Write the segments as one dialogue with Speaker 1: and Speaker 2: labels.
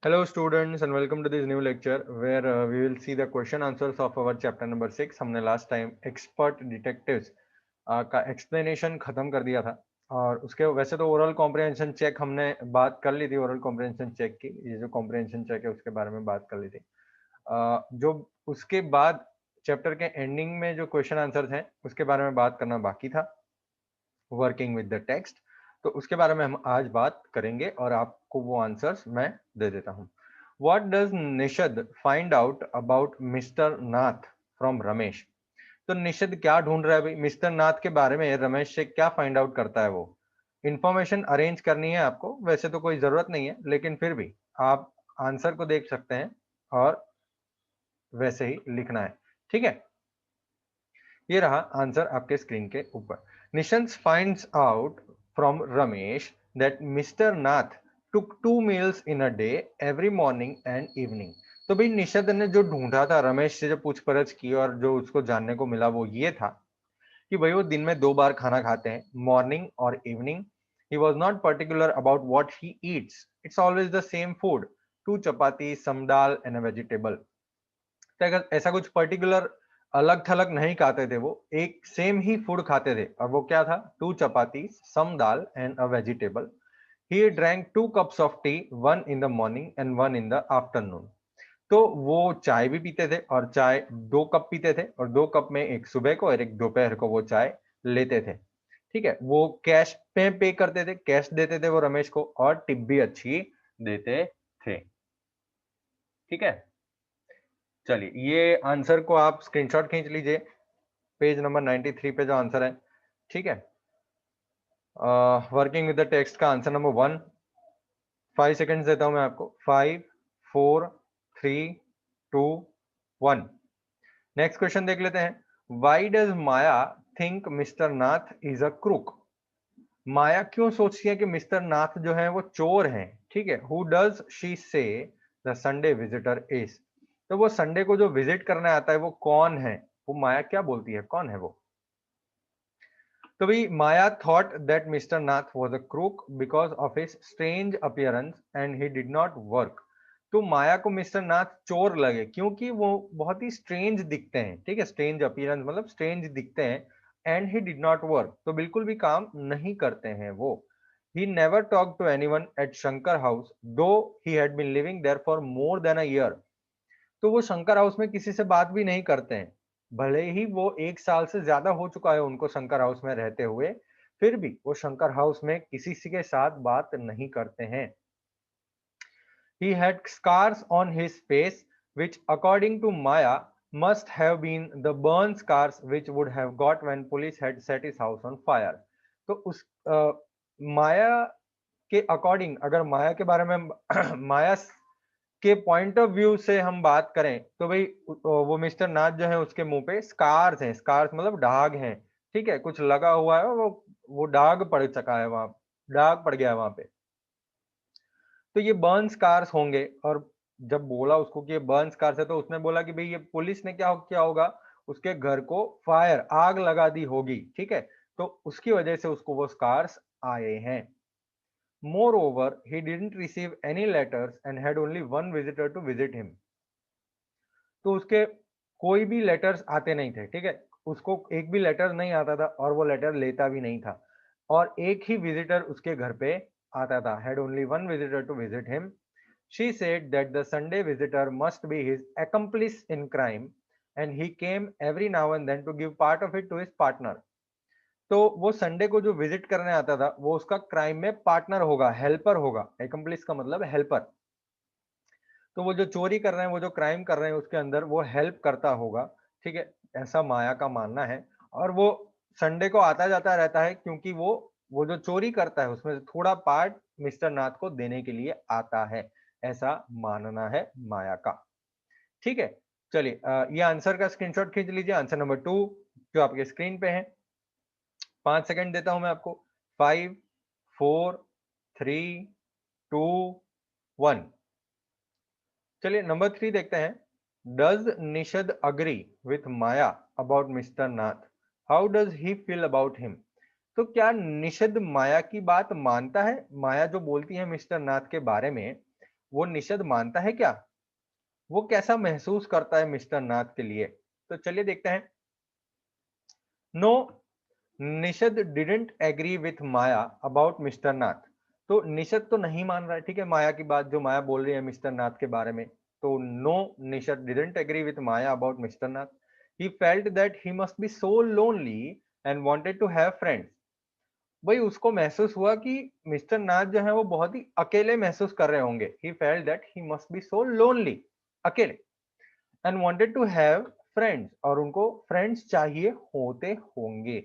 Speaker 1: Hello students and welcome to this new lecture where we will see the question answers of our chapter number 6. हमने last time expert detectives का explanation खत्म कर दिया था और उसके वैसे तो ओरल कॉम्प्रिहेंशन चेक हमने बात कर ली थी। ओरल कॉम्प्रिहेंशन चेक की ये जो कॉम्प्रिहेंशन चेक है उसके बारे में बात कर ली थी। जो उसके बाद चैप्टर के एंडिंग में जो क्वेश्चन आंसर्स हैं उसके बारे में बात करना बाकी था, वर्किंग विद द टेक्स्ट। तो उसके बारे में हम आज बात करेंगे और आपको वो आंसर्स मैं दे देता हूँ। What does Nishad find out about mister Nath from Ramesh? तो निषद क्या ढूंढ रहा है भाई? मिस्टर नाथ के बारे में रमेश से क्या फाइंड आउट करता है वो? इंफॉर्मेशन अरेंज करनी है आपको, वैसे तो कोई जरूरत नहीं है लेकिन फिर भी आप आंसर को देख सकते हैं और वैसे ही लिखना है, ठीक है। ये रहा आंसर आपके स्क्रीन के ऊपर। Nishad finds out from Ramesh that mister Nath took 2 meals in a day every morning and evening. तो भाई निशद ने जो ढूंढा था, रमेश से जो पूछपरछ की और जो उसको जानने को मिला वो ये था कि भाई वो दिन में 2 बार खाना खाते हैं, मॉर्निंग और evening. He was not particular about what he eats, it's always the same food, 2 chapati, some dal and a vegetable. तो अगर ऐसा कुछ पर्टिकुलर अलग थलग नहीं खाते थे, वो एक सेम ही फूड खाते थे और वो क्या था? 2 chapati, some dal and a vegetable. He drank 2 cups of tea, one in the morning and one in the afternoon. तो वो चाय भी पीते थे और चाय 2 कप पीते थे और 2 कप में एक सुबह को और एक दोपहर को वो चाय लेते थे, ठीक है। वो कैश पे करते थे, कैश देते थे वो रमेश को और टिप भी अच्छी देते थे, ठीक है। चलिए ये आंसर को आप स्क्रीनशॉट खींच लीजिए, पेज नंबर 93 पे जो आंसर है, ठीक है। वर्किंग विद द टेक्स्ट का आंसर नंबर 1। 5 सेकेंड्स देता हूं मैं आपको। 5, 4, 3, 2, 1। नेक्स्ट क्वेश्चन देख लेते हैं। Why does Maya think mister Nath is a crook? Maya क्यों सोचती है कि मिस्टर नाथ जो है वो चोर हैं, ठीक है। हु डज शी से द संडे विजिटर इज? तो वो संडे को जो विजिट करने आता है वो कौन है? वो माया क्या बोलती है, कौन है वो? तो भाई Maya thought that mister Nath was a crook because of his strange appearance and he did not work. तो माया को मिस्टर नाथ चोर लगे क्योंकि वो बहुत ही स्ट्रेंज दिखते हैं, ठीक है। स्ट्रेंज अपीयरेंस मतलब स्ट्रेंज दिखते हैं। And he did not work, तो बिल्कुल भी काम नहीं करते हैं वो। He never talk to anyone at Shankar house though he had been living there for more than a year. तो वो शंकर हाउस में किसी से बात भी नहीं करते हैं, भले ही वो 1 साल से ज्यादा हो चुका है उनको शंकर हाउस में रहते हुए, फिर भी वो शंकर हाउस में किसी के साथ बात नहीं करते हैं। He had scars on his face, which, according to Maya, must have been the burn scars which would have got when police had set his house on fire. तो उस माया के अकॉर्डिंग, अगर माया के बारे में माया के पॉइंट ऑफ व्यू से हम बात करें तो भाई वो मिस्टर नाथ जो है उसके मुंह पे स्कार्स हैं। स्कार्स मतलब दाग हैं, ठीक है। कुछ लगा हुआ है, वो दाग पड़ चुका है वहां, दाग पड़ गया है वहां पे। तो ये बर्न स्कार्स होंगे। और जब बोला उसको कि ये बर्न स्कार्स है तो उसने बोला कि भाई ये पुलिस ने क्या किया होगा, उसके घर को फायर, आग लगा दी होगी, ठीक है। तो उसकी वजह से उसको वो स्कार्स आए हैं। Moreover he didn't receive any letters and had only one visitor to visit him. तो उसके कोई भी लेटर्स आते नहीं थे, ठीक है। उसको एक भी लेटर नहीं आता था और वो लेटर लेता भी नहीं था। और एक ही विजिटर उसके घर पे आता था, had only one visitor to visit him. She said that the Sunday visitor must be his accomplice in crime and he came every now and then to give part of it to his partner. तो वो Sunday को जो visit करने आता था वो उसका crime में पार्टनर होगा, हेल्पर होगा। accomplice का मतलब हेल्पर। तो वो जो चोरी कर रहे हैं, वो जो क्राइम कर रहे हैं उसके अंदर वो हेल्प करता होगा, ठीक है। ऐसा माया का मानना है। और वो संडे को आता जाता रहता है क्योंकि वो जो चोरी करता है उसमें से थोड़ा पार्ट मिस्टर नाथ को देने के लिए आता है, ऐसा मानना है माया का, ठीक है। चलिए ये आंसर का स्क्रीनशॉट खींच लीजिए, आंसर नंबर 2 जो आपके स्क्रीन पे है। 5 सेकंड देता हूं मैं आपको। 5, 4, 3, 2, 1। चलिए नंबर 3 देखते हैं। Does Nishad agree with Maya about mister Nath? How does he feel about him? तो क्या निषद माया की बात मानता है? माया जो बोलती है मिस्टर नाथ के बारे में, वो निषद मानता है क्या? वो कैसा महसूस करता है मिस्टर नाथ के लिए? तो चलिए देखते हैं। No, Nishad didn't agree with Maya about mister Nath. तो निषद तो नहीं मान रहा है, ठीक है, माया की बात जो माया बोल रही है मिस्टर नाथ के बारे में। तो no, Nishad didn't agree with Maya about mister Nath. He felt that he must be so lonely and wanted to have friends. भाई उसको महसूस हुआ कि मिस्टर नाथ जो है वो बहुत ही अकेले महसूस कर रहे होंगे। He felt that he must be so lonely, अकेले, and wanted to have friends, और उनको फ्रेंड्स चाहिए होते होंगे।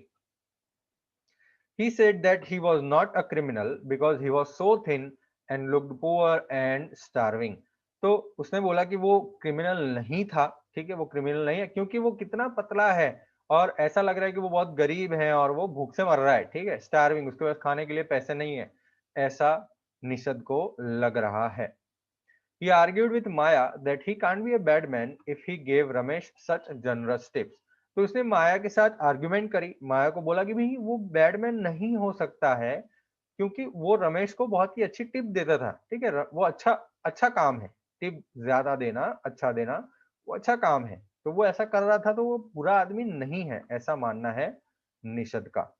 Speaker 1: He said that he was not a criminal because he was so thin and looked poor and starving. तो उसने बोला कि वो क्रिमिनल नहीं था, ठीक है, वो क्रिमिनल नहीं है क्योंकि वो कितना पतला है और ऐसा लग रहा है कि वो बहुत गरीब है और वो भूख से मर रहा है, ठीक है, स्टार्विंग, उसके पास खाने के लिए पैसे नहीं है, ऐसा निषद को लग रहा है। He argued with Maya that he can't be a bad man if he gave Ramesh such generous tips. तो उसने माया के साथ आर्ग्यूमेंट करी, माया को बोला कि भाई वो बैडमैन नहीं हो सकता है क्योंकि वो रमेश को बहुत ही अच्छी टिप देता था, ठीक है, वो अच्छा अच्छा काम है, टिप ज्यादा देना, अच्छा देना, वो अच्छा काम है, तो वो ऐसा कर रहा था तो वो बुरा आदमी नहीं है, ऐसा मानना है निषद का।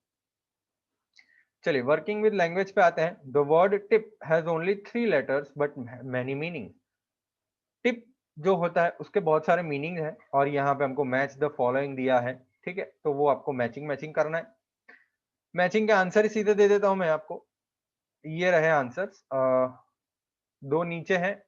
Speaker 1: चलिए वर्किंग विद लैंग्वेज पे आते हैं। The word tip has only 3 letters but many meaning. Tip जो होता है उसके बहुत सारे मीनिंग हैं और यहाँ पे हमको मैच द फॉलोइंग दिया है, ठीक है, तो वो आपको मैचिंग मैचिंग करना है। मैचिंग के आंसर ही सीधे दे देता हूं मैं आपको। ये रहे आंसर्स, 2 नीचे हैं,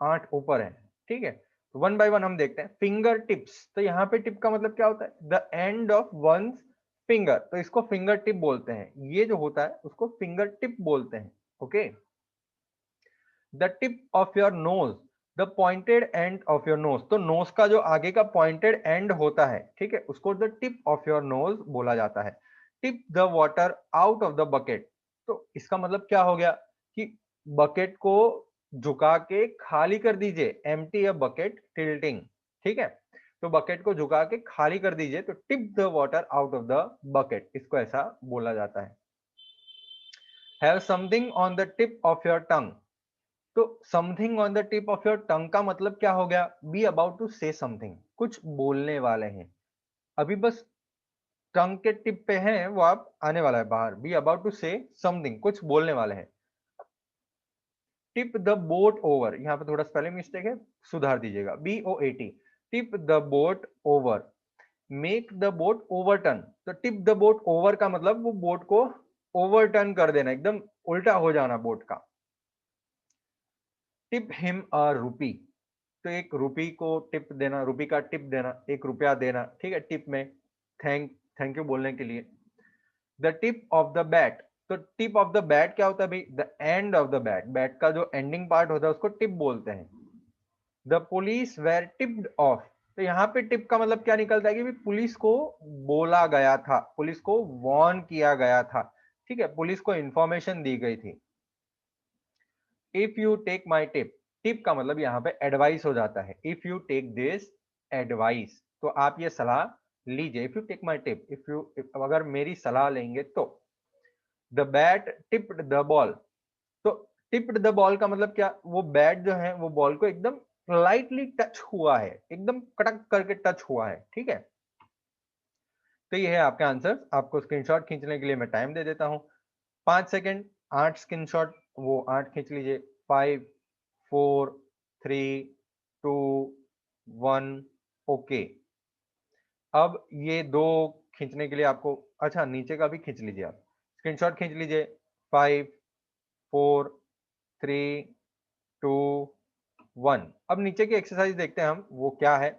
Speaker 1: 8 ऊपर है, ठीक है। वन बाय वन हम देखते हैं। फिंगर टिप्स, तो यहाँ पे टिप का मतलब क्या होता है? The end of one's finger, तो इसको फिंगर टिप बोलते हैं, ये जो होता है उसको फिंगर टिप बोलते हैं। Okay, the tip of your nose, the pointed end of your nose, तो नोज का जो आगे का पॉइंटेड एंड होता है, ठीक है, उसको the tip of your nose बोला जाता है। Tip the water out of the bucket, तो इसका मतलब क्या हो गया कि बकेट को झुका के खाली कर दीजिए, एम्प्टी अ बकेट टिल्टिंग, ठीक है, तो बकेट को झुका के खाली कर दीजिए, तो tip the water out of the bucket, इसको ऐसा बोला जाता है। Have something on the tip of your tongue, तो something on the tip of your tongue का मतलब क्या हो गया? Be about to say something, कुछ बोलने वाले हैं, अभी बस टंग के टिप पे हैं वो, आप आने वाला है बाहर। Be about to say something, कुछ बोलने वाले हैं। टिप द बोट ओवर, यहाँ पे थोड़ा स्पेलिंग मिस्टेक है, सुधार दीजिएगा, BOAT, tip the boat over. Make the boat overturn, तो टिप द बोट ओवर का मतलब वो बोट को ओवरटर्न कर देना, एकदम उल्टा हो जाना बोट का। टिप हिम अ रूपी, तो एक रूपी को टिप देना, रूपी का टिप देना, 1 रुपया देना, ठीक है, टिप में थैंक यू बोलने के लिए। The tip of the bat, तो टिप ऑफ द बैट क्या होता है भाई? The end of the bat, bat का जो एंडिंग पार्ट होता है उसको टिप बोलते हैं। The police were tipped off, तो यहाँ पे टिप का मतलब क्या निकलता है कि भाई पुलिस को बोला गया था, पुलिस को वार्न किया गया था, ठीक है, पुलिस को इंफॉर्मेशन दी गई थी। If you take my tip, tip का मतलब यहाँ पे एडवाइस हो जाता है। If you take this advice, तो आप ये सलाह लीजिए। If you take my tip, if you, अगर मेरी सलाह लेंगे तो। The bat tipped the ball, तो टिप्ड द बॉल का मतलब क्या? वो बैट जो है वो बॉल को एकदम लाइटली टच हुआ है, एकदम कटक करके टच हुआ है, ठीक है। तो ये है आपका आंसर। आपको स्क्रीनशॉट खींचने के लिए मैं टाइम दे देता हूं, 5 सेकेंड। 8 स्क्रीनशॉट, वो 8 खींच लीजिए। 5 4 3 2 1, ओके। अब ये 2 खींचने के लिए आपको, अच्छा नीचे का भी खींच लीजिए, आप स्क्रीनशॉट खींच लीजिए। 5 4 3 2 1। अब नीचे की एक्सरसाइज देखते हैं हम, वो क्या है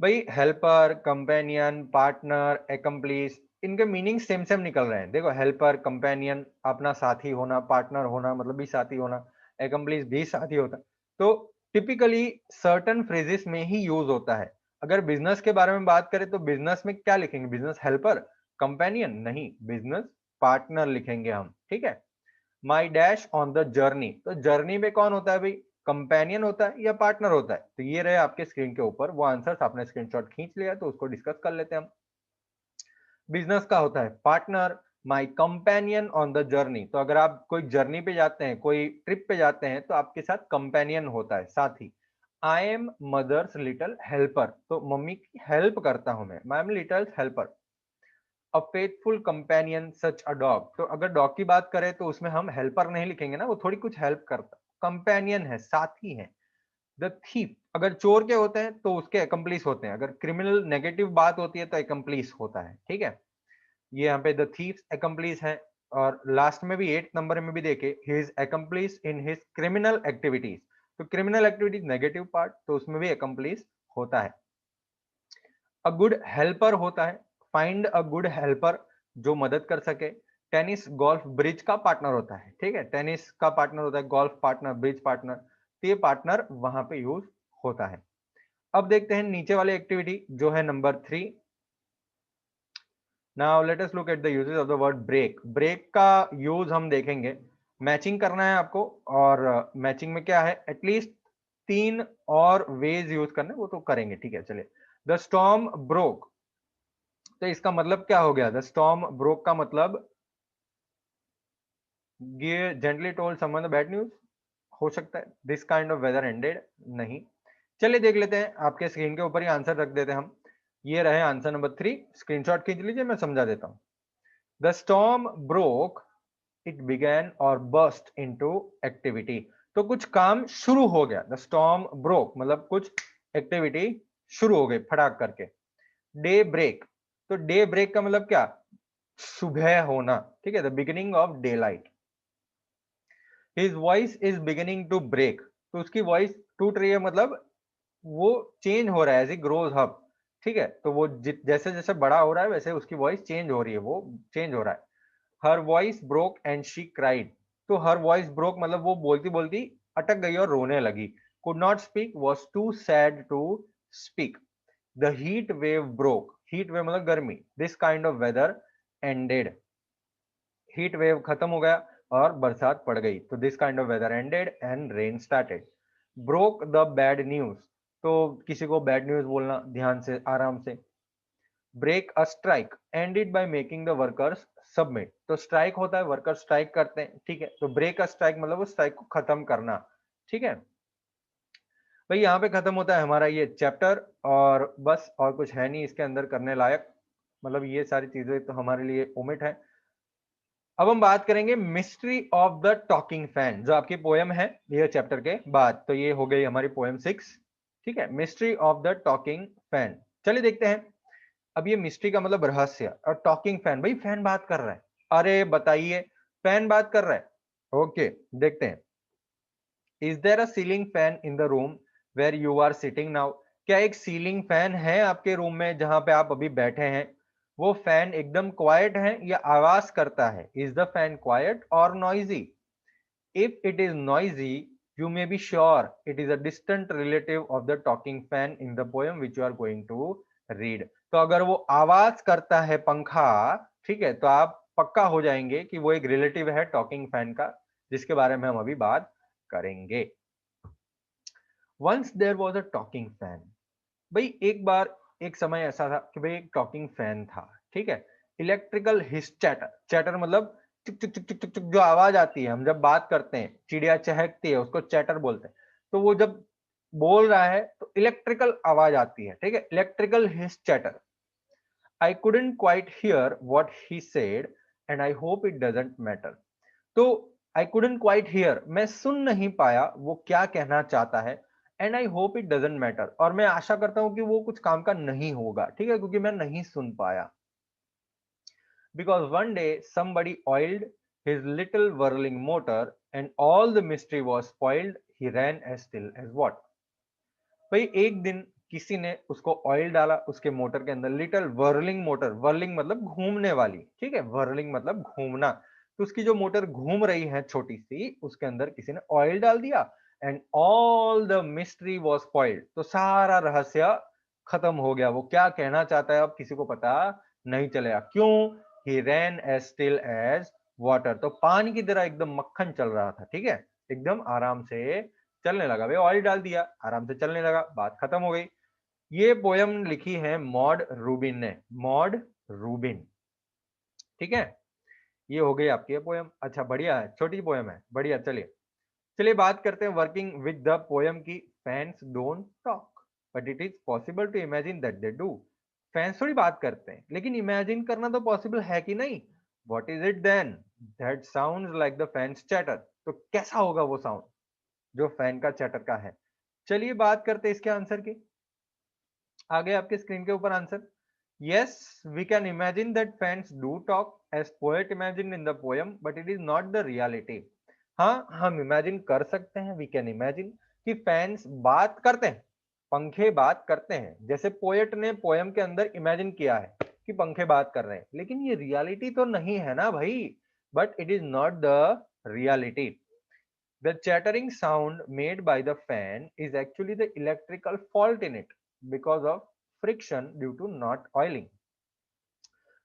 Speaker 1: भाई? हेल्पर, कंपेनियन, पार्टनर, एकम्प्लिस, इनके मीनिंग सेम सेम निकल रहे हैं। देखो, हेल्पर, कंपेनियन अपना साथी होना, पार्टनर होना मतलब भी साथी होना, एकम्प्लिस भी साथी होता है। तो टिपिकली सर्टन फ्रेजेस में ही यूज होता है। अगर बिजनेस के बारे में बात करें तो बिजनेस में क्या लिखेंगे? बिजनेस हेल्पर, कंपेनियन नहीं, बिजनेस पार्टनर लिखेंगे हम, ठीक है। माई डैश ऑन द जर्नी, तो जर्नी में कौन होता है भाई? कंपेनियन होता है या पार्टनर होता है? तो ये रहे आपके स्क्रीन के ऊपर वो आंसर्स, आपने स्क्रीनशॉट खींच लिया तो उसको डिस्कस कर लेते हैं हम। बिजनेस का होता है partner, my companion on the journey. तो अगर आप कोई जर्नी पे जाते हैं, कोई ट्रिप पे जाते हैं, तो आपके साथ कंपेनियन होता है, साथी। I am mother's little helper, तो मम्मी की हेल्प करता हूं मैं, I am little helper. A faithful companion such a dog, तो अगर डॉग की बात करें तो उसमें हम हेल्पर नहीं लिखेंगे ना, वो थोड़ी कुछ हेल्प करता, कंपेनियन है, साथी है। द थीफ, अगर चोर के होते हैं तो उसके अकम्प्लिस होते हैं, अगर क्रिमिनल नेगेटिव बात होती है तो अकम्प्लिस होता है, ठीक है। ये यहाँ पे द थीफ अकम्प्लिस है। और लास्ट में भी 8 नंबर में भी देखे, he is accomplish in his criminal activities, तो क्रिमिनल एक्टिविटीज नेगेटिव पार्ट, तो उसमें भी अकम्प्लिस होता है। अ गुड हेल्पर होता है, फाइंड अ गुड हेल्पर, जो मदद कर सके। टेनिस गोल्फ ब्रिज का पार्टनर होता है, ठीक है, टेनिस का पार्टनर होता है, गोल्फ पार्टनर, ब्रिज पार्टनर, तो ये पार्टनर वहां पे यूज होता है। अब देखते हैं नीचे वाली एक्टिविटी जो है number 3। Now let us look at the uses of the word break. Break का यूज हम देखेंगे, मैचिंग करना है आपको, और मैचिंग में क्या है, एटलीस्ट 3 और वेज यूज करने, वो तो करेंगे, ठीक है, चलिए। द स्टॉर्म ब्रोक, तो इसका मतलब क्या हो गया, द स्टॉर्म ब्रोक का मतलब ये gently told someone the bad news हो सकता है। This kind of weather ended, नहीं। चलिए देख लेते हैं, आपके स्क्रीन के ऊपर ही आंसर रख देते हैं हम। ये रहे आंसर नंबर 3, स्क्रीनशॉट खींच लीजिए, मैं समझा देता हूं। The storm broke, it began और बर्स्ट इनटू एक्टिविटी, तो कुछ काम शुरू हो गया। द स्टॉर्म ब्रोक मतलब कुछ एक्टिविटी शुरू हो गई फटाक करके। डे ब्रेक, तो डे ब्रेक का मतलब क्या, सुबह होना, ठीक है, the beginning of day light. His voice is beginning to break, तो उसकी वॉइस टूट रही है, मतलब वो चेंज हो रहा है एज ही ग्रोज अप, ठीक है, तो वो जैसे जैसे बड़ा हो रहा है वैसे उसकी वॉइस चेंज हो रही है, वो चेंज हो रहा है। Her voice broke and she cried, तो हर वॉइस ब्रोक मतलब वो बोलती बोलती अटक गई और रोने लगी। Could not speak, was too sad to speak. The heat wave broke, heat wave मतलब गर्मी, this kind of weather ended, heat wave खत्म हो गया और बरसात पड़ गई, तो this kind of weather ended and rain started. Broke the bad news, तो किसी को बैड न्यूज बोलना, ध्यान से आराम से। Break a strike, ended by making the workers submit, तो स्ट्राइक होता है, वर्कर स्ट्राइक करते हैं, ठीक है, तो ब्रेक अ स्ट्राइक मतलब वो स्ट्राइक को खत्म करना, ठीक है। भाई यहाँ पे खत्म होता है हमारा ये चैप्टर, और बस और कुछ है नहीं इसके अंदर करने लायक, मतलब ये सारी चीजें तो हमारे लिए ओमिट है। अब हम बात करेंगे mystery of the talking fan, जो आपकी पोएम है ये चैप्टर के बाद, तो ये हो गई हमारी पोएम 6, ठीक है, mystery of the talking fan. चलिए देखते हैं। अब ये मिस्ट्री का मतलब रहस्य, और टॉकिंग फैन, भाई फैन बात कर रहा है, अरे बताइए, फैन बात कर रहा है, ओके, देखते हैं। Is there a ceiling fan in the room where you are sitting now, क्या एक सीलिंग फैन है आपके रूम में जहां पे आप अभी बैठे हैं? वो फैन एकदम क्वाइट है या आवाज करता है? इज द फैन क्वाइट और noisy? If it is noisy, you may be sure it is a distant relative of the talking fan in the poem which you are going to read। तो अगर वो आवाज करता है पंखा, ठीक है, तो आप पक्का हो जाएंगे कि वो एक रिलेटिव है टॉकिंग फैन का, जिसके बारे में हम अभी बात करेंगे। Once there was a talking fan, भाई एक बार एक समय ऐसा था कि भाई एक टॉकिंग फैन था, ठीक है। इलेक्ट्रिकल हिस चैटर, चैटर मतलब चुक चुक चुक चुक चुक चुक जो आवाज आती है, हम जब बात करते हैं, चिड़िया चहकती है उसको चैटर बोलते हैं, तो वो जब बोल रहा है तो इलेक्ट्रिकल आवाज आती है, ठीक है, electrical his chatter. I couldn't quite here what he said and I hope it doesn't matter, तो आई कुडंट क्वाइट हियर, मैं सुन नहीं पाया वो क्या कहना चाहता है, and I hope it doesn't matter, और मैं आशा करता हूं कि वो कुछ काम का नहीं होगा, ठीक है, क्योंकि मैं नहीं सुन पाया। Because one day somebody oiled his little whirling motor and all the mystery was spoiled, he ran as still as what? भाई एक दिन किसी ने उसको ऑयल डाला उसके मोटर के अंदर, लिटिल वर्लिंग मोटर, वर्लिंग मतलब घूमने वाली, ठीक है, वर्लिंग मतलब घूमना, तो उसकी जो मोटर घूम रही है छोटी सी, उसके अंदर किसी ने ऑयल डाल दिया, and all the mystery was spoiled, तो सारा रहस्य खत्म हो गया, वो क्या कहना चाहता है अब किसी को पता नहीं चलेगा, क्यों? ही रैन एज स्टिल एज वाटर, तो पानी की तरह एकदम मक्खन चल रहा था, ठीक है, एकदम आराम से चलने लगा, भाई ऑयल डाल दिया, आराम से चलने लगा, बात खत्म हो गई। ये पोयम लिखी है मॉड रूबिन ने, मॉड रूबिन, ठीक है। ये हो गई आपकी पोयम। अच्छा बढ़िया है, छोटी पोयम है, बढ़िया। चलिए चलिए बात करते हैं वर्किंग विद द पोयम की। Fans don't talk but it is possible to imagine that they do. Fans थोड़ी बात करते हैं, लेकिन इमेजिन करना तो पॉसिबल है कि नहीं। What is it then that sounds like the fans chatter. तो कैसा होगा वो साउंड जो फैन का चैटर का है। चलिए बात करते हैं इसके आंसर की। आगे आपके स्क्रीन के ऊपर answer. Yes, we can imagine that fans do talk as poet imagine in the poem but it is not the reality. हाँ, हम इमेजिन कर सकते हैं, वी कैन इमेजिन कि फैंस बात करते हैं, पंखे बात करते हैं, जैसे पोएट ने पोएम के अंदर इमेजिन किया है कि पंखे बात कर रहे हैं, लेकिन ये रियलिटी तो नहीं है ना भाई। But it is not the reality. The chattering sound made by the fan is actually the electrical fault in it because of friction due to not oiling.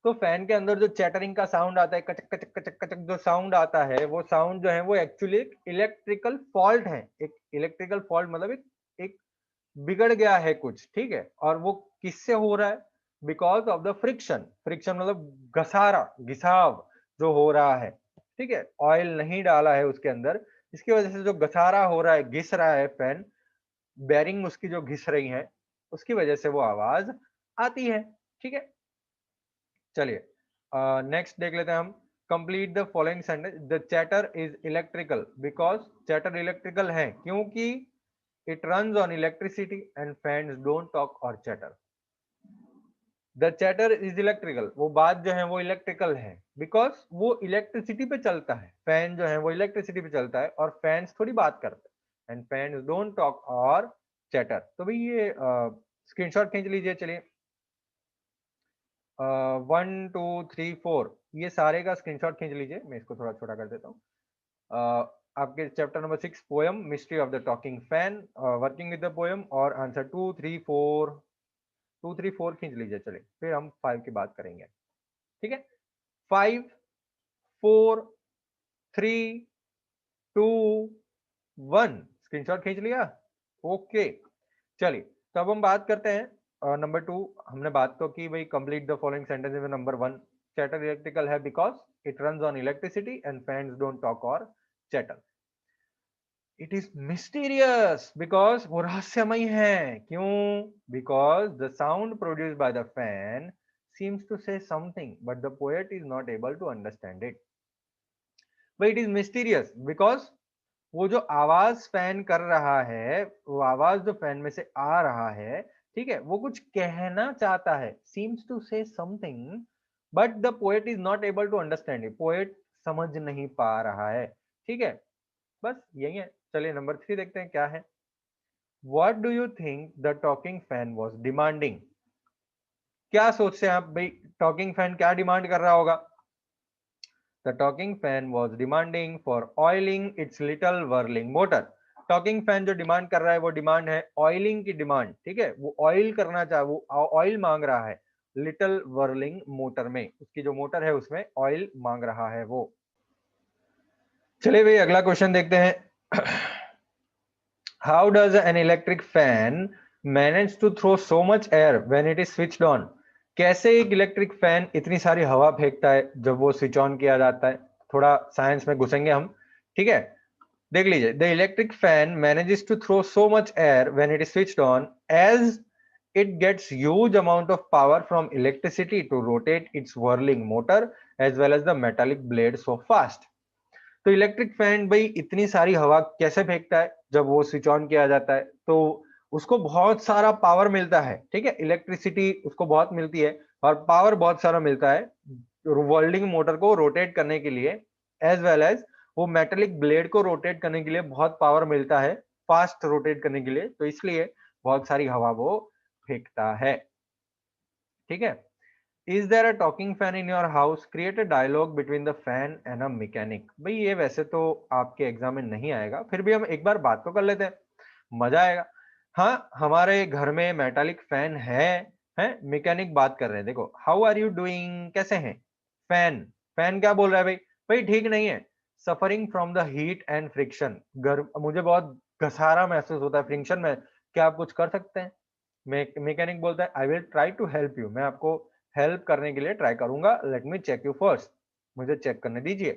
Speaker 1: तो फैन के अंदर जो चैटरिंग का साउंड आता है, कचक कचक कचक कचक जो साउंड आता है, वो साउंड जो है वो एक्चुअली एक इलेक्ट्रिकल फॉल्ट है। एक इलेक्ट्रिकल फॉल्ट मतलब एक बिगड़ गया है कुछ, ठीक है। और वो किससे हो रहा है? Because of the friction. Friction मतलब घसारा, घिसाव जो हो रहा है, ठीक है। ऑयल नहीं डाला है उसके अंदर, इसकी वजह से जो घसारा हो रहा है, घिस रहा है फैन, बेरिंग उसकी जो घिस रही है, उसकी वजह से वो आवाज आती है, ठीक है। चलिए नेक्स्ट देख लेते हैं हम। Complete the following sentence. The chatter is electrical because chatter electrical है क्योंकि it runs on electricity and fans don't talk और chatter. The chatter is electrical, वो बात जो है वो इलेक्ट्रिकल है बिकॉज वो इलेक्ट्रिसिटी पे चलता है। फैन जो है वो इलेक्ट्रिसिटी पे चलता है और फैंस थोड़ी बात करते हैं, एंड फैंस डोंट टॉक और चैटर। तो भाई ये स्क्रीनशॉट खींच लीजिए। चलिए 1 2 3 4 ये सारे का स्क्रीनशॉट खींच लीजिए। मैं इसको थोड़ा छोटा कर देता हूँ। आपके chapter number 6 poem mystery of the talking fan, working with the poem, और आंसर 2 3 4 खींच लीजिए। चलिए फिर हम 5 की बात करेंगे, ठीक है। 5 4 3 2 1 स्क्रीनशॉट खींच लिया। ओके चलिए, तो अब हम बात करते हैं नंबर 2। हमने बात तो की भाई कंप्लीट द फॉलोइंग सेंटेंसेस में। नंबर 1, चैटर इलेक्ट्रिकल है because it runs on electricity and fans don't talk और chatter. It is mysterious because वो रहस्यमय है। क्यों? Because the sound produced by the fan seems to say something but the poet is not able to understand it. But it is mysterious because वो जो आवाज fan कर रहा है, वो आवाज जो फैन में से आ रहा है, ठीक है, वो कुछ कहना चाहता है, seems to say something but the poet is not able to understand it. Poet समझ नहीं पा रहा है, ठीक है। बस यही है। चलिए नंबर 3 देखते हैं क्या है। What do you think the talking fan was demanding? क्या सोचते हैं आप भाई, टॉकिंग फैन क्या डिमांड कर रहा होगा? The talking fan was demanding for oiling its little whirling motor. Talking fan जो डिमांड कर रहा है वो डिमांड है ऑयलिंग की डिमांड, ठीक है। वो ऑयल करना चाहे, वो ऑयल मांग रहा है लिटिल वर्लिंग मोटर में, उसकी जो मोटर है उसमें ऑयल मांग रहा है वो। चलिए भाई अगला क्वेश्चन देखते हैं। How does an electric fan manage to throw so much air when it is switched on? कैसे एक इलेक्ट्रिक फैन इतनी सारी हवा फेंकता है जब वो स्विच ऑन किया जाता है? थोड़ा साइंस में घुसेंगे हम, ठीक है। देख लीजिए, the electric fan manages to throw so much air when it is switched on as it gets huge amount of power from electricity to rotate its whirling motor as well as the metallic blade so fast. तो electric fan भाई इतनी सारी हवा कैसे फेंकता है? जब वो स्विच ऑन किया जाता है तो उसको बहुत सारा पावर मिलता है, ठीक है। इलेक्ट्रिसिटी उसको बहुत मिलती है और पावर बहुत सारा मिलता है वर्ल्डिंग मोटर को रोटेट करने के लिए, एज वेल एज वो मेटेलिक ब्लेड को रोटेट करने के लिए बहुत पावर मिलता है, फास्ट रोटेट करने के लिए। तो इसलिए बहुत सारी हवा वो फेंकता है, ठीक है। Is there a talking fan in your house? Create a dialogue between the fan and a mechanic. भाई ये वैसे तो आपके एग्जाम में नहीं आएगा, फिर भी हम एक बार बात तो कर लेते हैं, मजा आएगा। हाँ, हमारे घर में मेटालिक फैन है मैकेनिक बात कर रहे हैं। देखो, हाउ आर यू डूइंग, कैसे हैं? फैन, फैन क्या बोल रहा है भाई? भाई ठीक नहीं है, suffering from the heat and friction. मुझे बहुत घसारा महसूस होता है फ्रिक्शन में, क्या आप कुछ कर सकते हैं? मैकेनिक बोलता है I will try to help you, मैं आपको हेल्प करने के लिए ट्राई करूंगा, let me check you first. मुझे चेक करने दीजिए।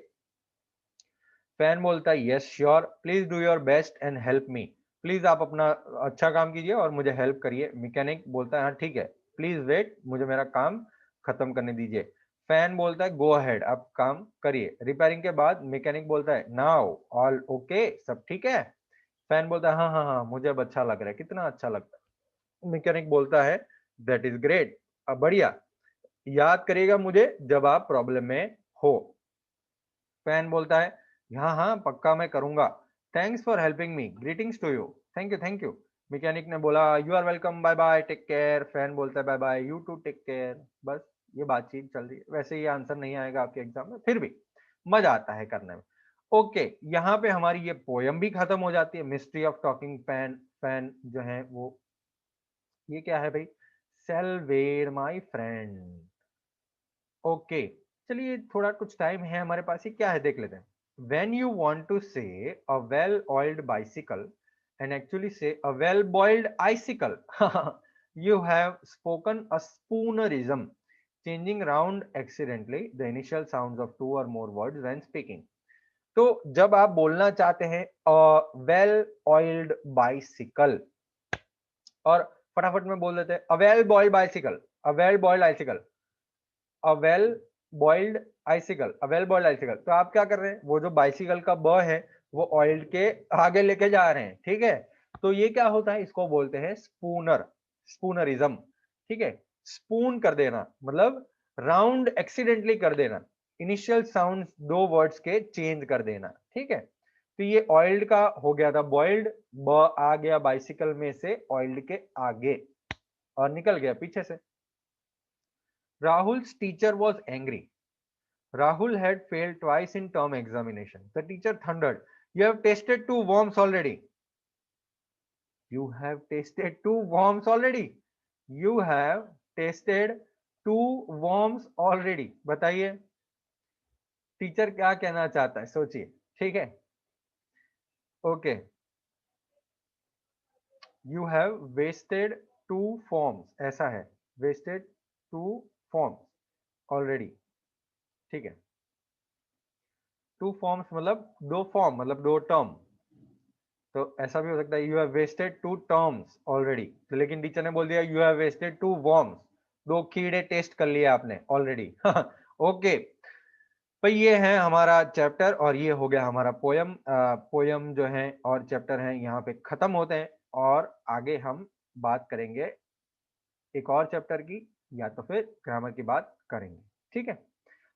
Speaker 1: फैन बोलता है yes sure, please do your best and help me, please आप अपना अच्छा काम कीजिए और मुझे हेल्प करिए। मैकेनिक बोलता है हाँ ठीक है, प्लीज वेट, मुझे मेरा काम खत्म करने दीजिए। फैन बोलता है गो अहेड, आप काम करिए। रिपेयरिंग के बाद मैकेनिक बोलता है नाउ ऑल ओके, सब ठीक है। फैन बोलता है हाँ हाँ हाँ मुझे अब अच्छा लग रहा है, कितना अच्छा लगता है। मैकेनिक बोलता है दैट इज ग्रेट, अब बढ़िया, याद करिएगा मुझे जब आप प्रॉब्लम में हो। फैन बोलता है हाँ हाँ पक्का मैं करूंगा, thanks for helping me, greetings to you, thank you thank you. Mechanic ने बोला you are welcome, bye bye, take care. Fan बोलता है bye bye, you too take care. बस ये बातचीत चल रही है। वैसे ये आंसर नहीं आएगा आपके एग्जाम में, फिर भी मजा आता है करने में। ओके, यहाँ पे हमारी ये पोयम भी खत्म हो जाती है, mystery of talking fan. Fan जो है वो, ये क्या है भाई, सेल्वेर माई फ्रेंड। ओके, चलिए थोड़ा कुछ टाइम है हमारे पास, ये क्या है देख लेते हैं। When you want to say a well-oiled bicycle and actually say a well-boiled icicle, you have spoken a spoonerism, changing round accidentally the initial sounds of two or more words when speaking. तो जब आप बोलना चाहते हैं a well-oiled bicycle और फटाफट में बोल देते हैं a well-boiled bicycle, a well-boiled bicycle, a well boiled icicle, a well boiled icicle, तो आप क्या कर रहे हैं, वो जो बाइसिकल का ब है वो ऑयल्ड के आगे लेके जा रहे हैं, ठीक है। तो ये क्या होता है, इसको बोलते हैं स्पूनर, स्पूनरिज्म, ठीक है। स्पून कर देना मतलब राउंड एक्सीडेंटली कर देना, इनिशियल साउंड दो वर्ड्स के चेंज कर देना, ठीक है। तो ये ऑयल्ड का हो गया था बॉइल्ड, ब आ गया बाइसिकल में से ऑयल्ड के आगे और निकल गया पीछे से। Rahul's teacher was angry. Rahul had failed twice in term examination. The teacher thundered, "You have tasted two worms already. You have tasted two worms already. You have tasted two worms already." बताइए teacher क्या कहना चाहता है, सोचिए, ठीक है। Okay, you have wasted two forms, ऐसा है, वेस्टेड टू फॉर्म्स ऑलरेडी, ठीक है। टू फॉर्म्स मतलब दो फॉर्म, मतलब दो टर्म, तो ऐसा भी हो सकता है you have wasted two terms already, तो लेकिन टीचर ने बोल दिया you have wasted two worms, दो कीड़े टेस्ट कर लिए आपने ऑलरेडी। ओके, तो ये है हमारा चैप्टर और ये हो गया हमारा पोयम। पोयम जो है और चैप्टर है यहाँ पे खत्म होते हैं और आगे हम बात करेंगे एक और चैप्टर की, या तो फिर ग्रामर की बात करेंगे, ठीक है।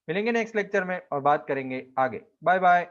Speaker 1: मिलेंगे नेक्स्ट लेक्चर में और बात करेंगे आगे। Bye bye.